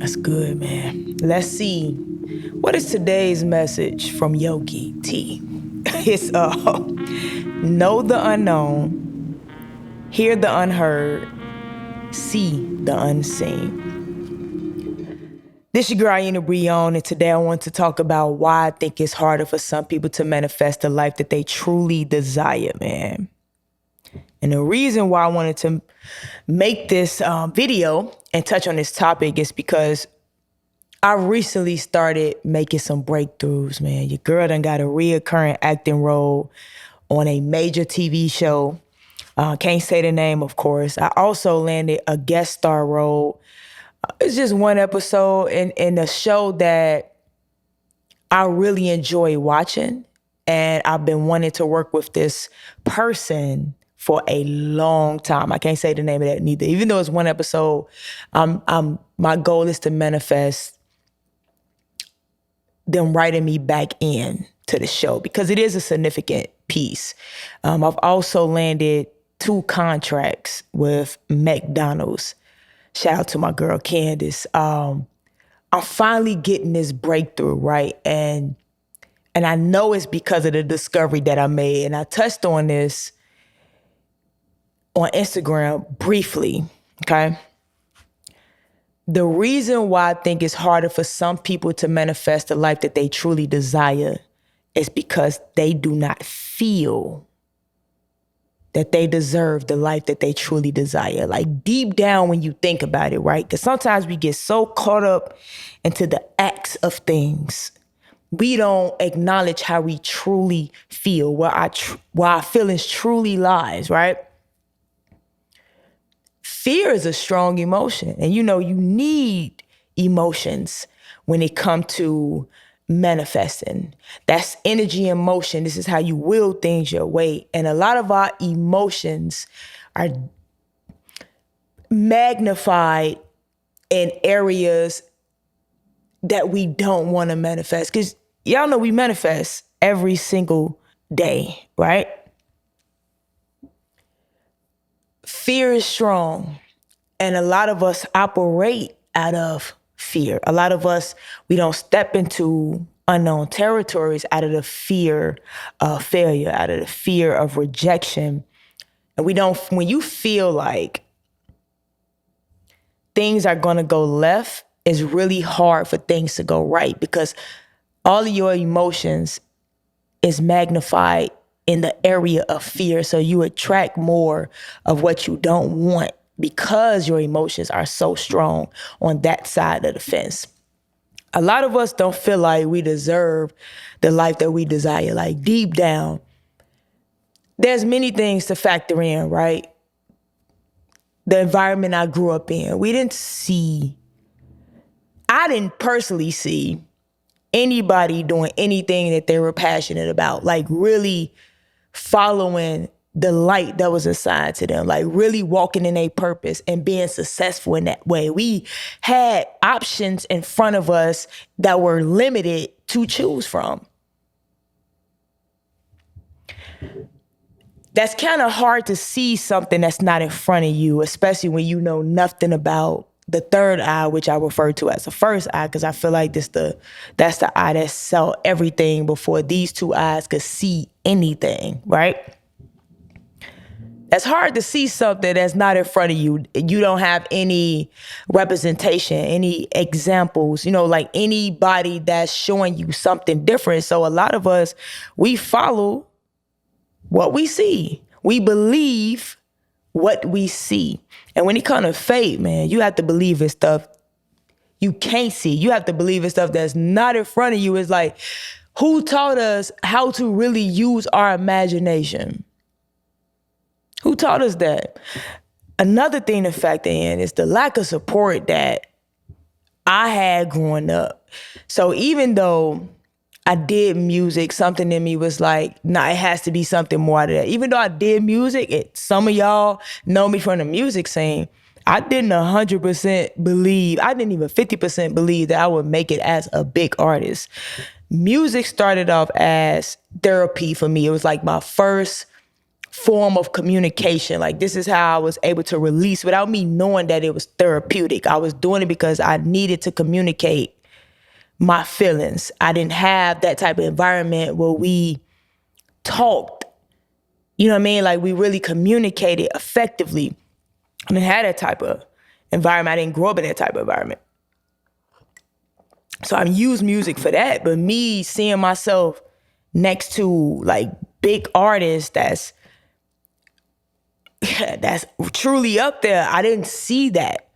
That's good, man. Let's see. What is today's message from Yogi T? It's know the unknown, hear the unheard, see the unseen. This your girl Aina Brion, and today I want to talk about why I think it's harder for some people to manifest the life that they truly desire, man. And the reason why I wanted to make this video and touch on this topic is because I recently started making some breakthroughs, man. Your girl done got a reoccurring acting role on a major TV show. Can't say the name, of course. I also landed a guest star role. It's just one episode in a show that I really enjoy watching. And I've been wanting to work with this person for a long time. I can't say the name of that neither. Even though it's one episode, my goal is to manifest them writing me back in to the show because it is a significant piece. I've also landed 2 contracts with McDonald's. Shout out to my girl Candace. I'm finally getting this breakthrough, right? And I know it's because of the discovery that I made. And I touched on this on Instagram briefly, okay? The reason why I think it's harder for some people to manifest the life that they truly desire is because they do not feel that they deserve the life that they truly desire. Like deep down when you think about it, right? Because sometimes we get so caught up into the acts of things. We don't acknowledge how we truly feel, where our feelings truly lies, right? Fear is a strong emotion. And you need emotions when it comes to manifesting. That's energy and motion. This is how you will things your way. And a lot of our emotions are magnified in areas that we don't want to manifest. Because y'all know we manifest every single day, right? Fear is strong, and a lot of us operate out of fear. A lot of us, we don't step into unknown territories out of the fear of failure, out of the fear of rejection. And when you feel like things are gonna go left, it's really hard for things to go right because all of your emotions is magnified in the area of fear. So you attract more of what you don't want because your emotions are so strong on that side of the fence. A lot of us don't feel like we deserve the life that we desire. Like deep down, there's many things to factor in, right? The environment I grew up in, I didn't personally see anybody doing anything that they were passionate about, like really following the light that was assigned to them, like really walking in a purpose and being successful in that way. We had options in front of us that were limited to choose from. That's kind of hard to see something that's not in front of you, especially when you know nothing about the third eye, which I refer to as the first eye, because I feel like that's the eye that saw everything before these 2 eyes could see anything, right? It's hard to see something that's not in front of you. You don't have any representation, any examples, like anybody that's showing you something different. So a lot of us, we follow what we see. We believe what we see. And when it comes to faith, man, you have to believe in stuff you can't see. You have to believe in stuff that's not in front of you. It's like, who taught us how to really use our imagination? Who taught us that? Another thing to factor in is the lack of support that I had growing up. So even though I did music, something in me was like, nah, it has to be something more out of that. Even though I did music, some of y'all know me from the music scene, I didn't 100% believe, I didn't even 50% believe that I would make it as a big artist. Music started off as therapy for me. It was like my first form of communication. Like, this is how I was able to release without me knowing that it was therapeutic. I was doing it because I needed to communicate my feelings. I didn't have that type of environment where we talked, you know what I mean? Like, we really communicated effectively. I didn't have that type of environment. I didn't grow up in that type of environment. So I use music for that. But me seeing myself next to like big artists that's truly up there, I didn't see that.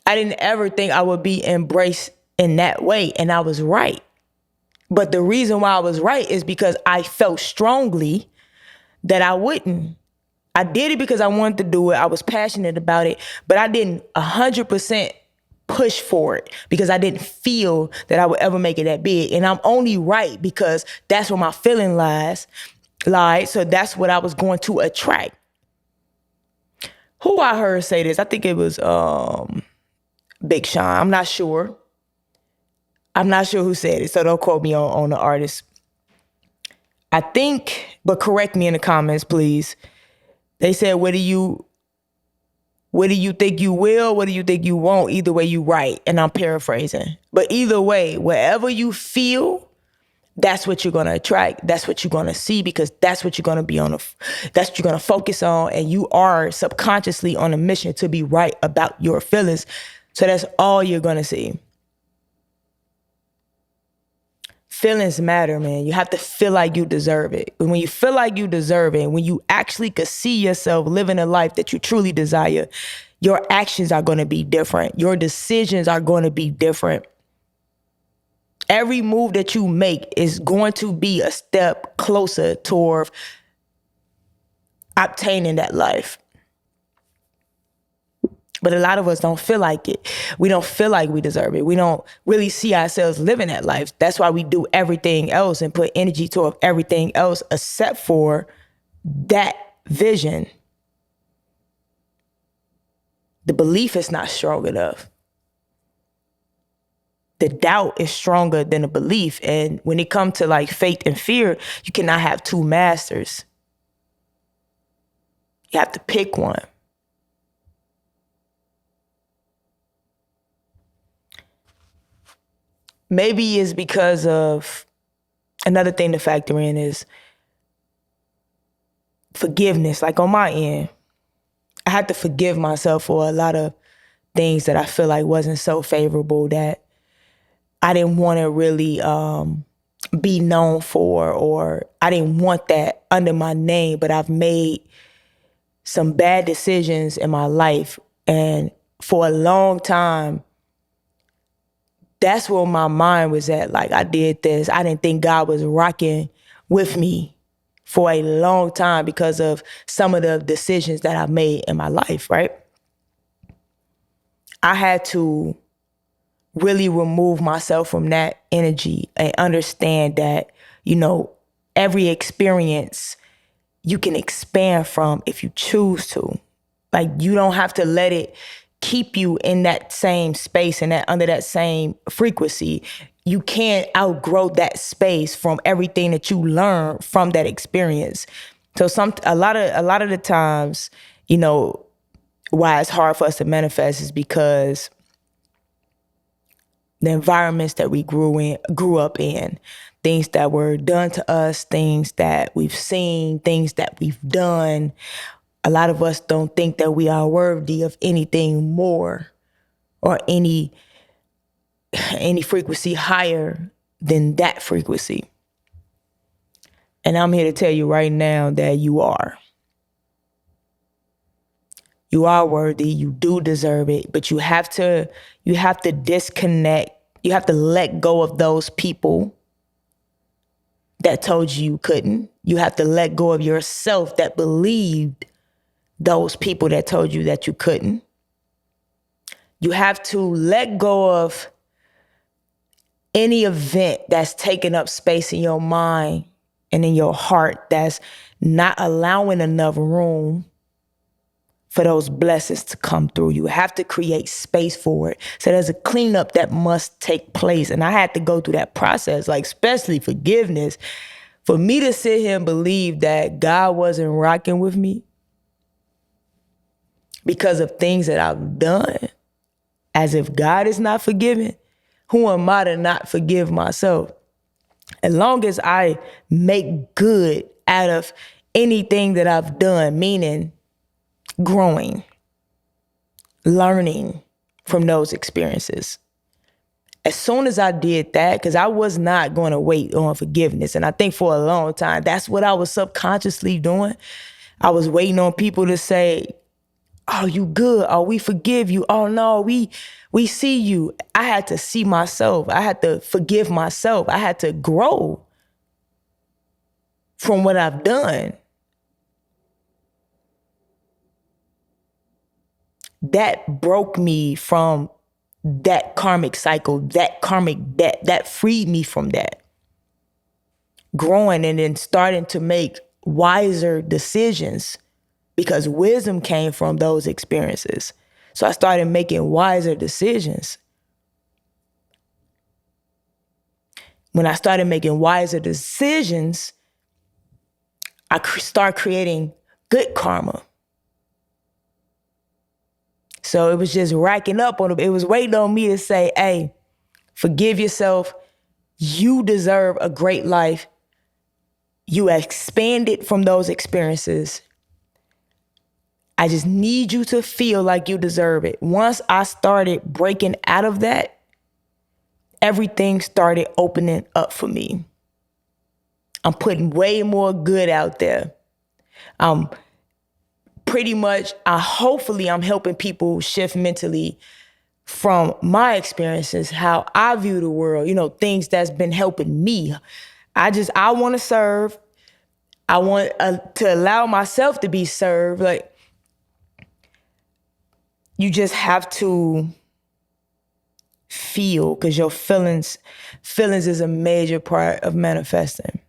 I didn't ever think I would be embraced in that way. And I was right. But the reason why I was right is because I felt strongly that I wouldn't. I did it because I wanted to do it. I was passionate about it, but I didn't 100% push for it because I didn't feel that I would ever make it that big. And I'm only right because that's where my feeling lies. So that's what I was going to attract. Who I heard say this, I think it was Big Sean. I'm not sure. I'm not sure who said it, so don't quote me on the artist. I think, but correct me in the comments, please. They said, what do you think you will? What do you think you won't? Either way, you right. And I'm paraphrasing. But either way, wherever you feel, that's what you're going to attract. That's what you're going to see because that's what you're going to be that's what you're going to focus on. And you are subconsciously on a mission to be right about your feelings. So that's all you're going to see. Feelings matter, man. You have to feel like you deserve it. And when you feel like you deserve it, when you actually could see yourself living a life that you truly desire, your actions are going to be different. Your decisions are going to be different. Every move that you make is going to be a step closer toward obtaining that life. But a lot of us don't feel like it. We don't feel like we deserve it. We don't really see ourselves living that life. That's why we do everything else and put energy toward everything else except for that vision. The belief is not strong enough. The doubt is stronger than the belief. And when it comes to like faith and fear, you cannot have two masters. You have to pick one. Maybe it's because of another thing to factor in is forgiveness. Like on my end, I had to forgive myself for a lot of things that I feel like wasn't so favorable that I didn't want to really be known for, or I didn't want that under my name, but I've made some bad decisions in my life. And for a long time, that's where my mind was at. Like, I did this. I didn't think God was rocking with me for a long time because of some of the decisions that I made in my life, right? I had to really remove myself from that energy and understand that, you know, every experience you can expand from if you choose to. Like, you don't have to let it keep you in that same space and that under that same frequency. You can't outgrow that space from everything that you learn from that experience. So a lot of the times, you know, why it's hard for us to manifest is because the environments that we grew up in, things that were done to us, things that we've seen, things that we've done. A lot of us don't think that we are worthy of anything more or any frequency higher than that frequency. And I'm here to tell you right now that you are. You are worthy. You do deserve it. But you have to disconnect. You have to let go of those people that told you couldn't. You have to let go of yourself that believed those people that told you that you couldn't. You have to let go of any event that's taking up space in your mind and in your heart that's not allowing enough room for those blessings to come through. You have to create space for it. So there's a cleanup that must take place. And I had to go through that process, like especially forgiveness. For me to sit here and believe that God wasn't rocking with me because of things that I've done, as if God is not forgiving, who am I to not forgive myself? As long as I make good out of anything that I've done, meaning growing, learning from those experiences. As soon as I did that, because I was not going to wait on forgiveness. And I think for a long time, that's what I was subconsciously doing. I was waiting on people to say, oh, you good. Oh, we forgive you. Oh, no, we see you. I had to see myself. I had to forgive myself. I had to grow from what I've done. That broke me from that karmic cycle, that karmic debt, that freed me from that. Growing and then starting to make wiser decisions because wisdom came from those experiences. So I started making wiser decisions. When I started making wiser decisions, I started creating good karma. So it was just racking up on it. It was waiting on me to say, hey, forgive yourself. You deserve a great life. You expanded from those experiences. I just need you to feel like you deserve it. Once I started breaking out of that, everything started opening up for me. I'm putting way more good out there. Hopefully I'm helping people shift mentally from my experiences, how I view the world, things that's been helping me. I want to serve. I want to allow myself to be served. Like, you just have to feel, because your feelings is a major part of manifesting.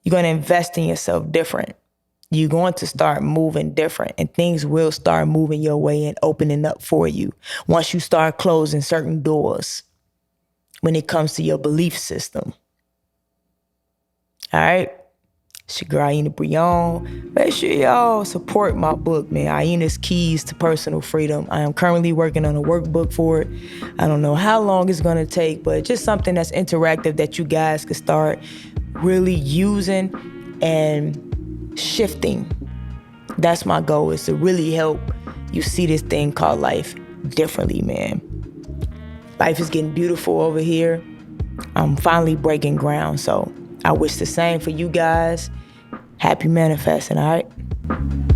You're going to invest in yourself different. You're going to start moving different, and things will start moving your way and opening up for you once you start closing certain doors when it comes to your belief system. All right? It's your girl, Aina Brion. Make sure y'all support my book, man, Aina's Keys to Personal Freedom. I am currently working on a workbook for it. I don't know how long it's going to take, but just something that's interactive that you guys can start really using and shifting. That's my goal, is to really help you see this thing called life differently, man. Life is getting beautiful over here. I'm finally breaking ground, so I wish the same for you guys. Happy manifesting, all right?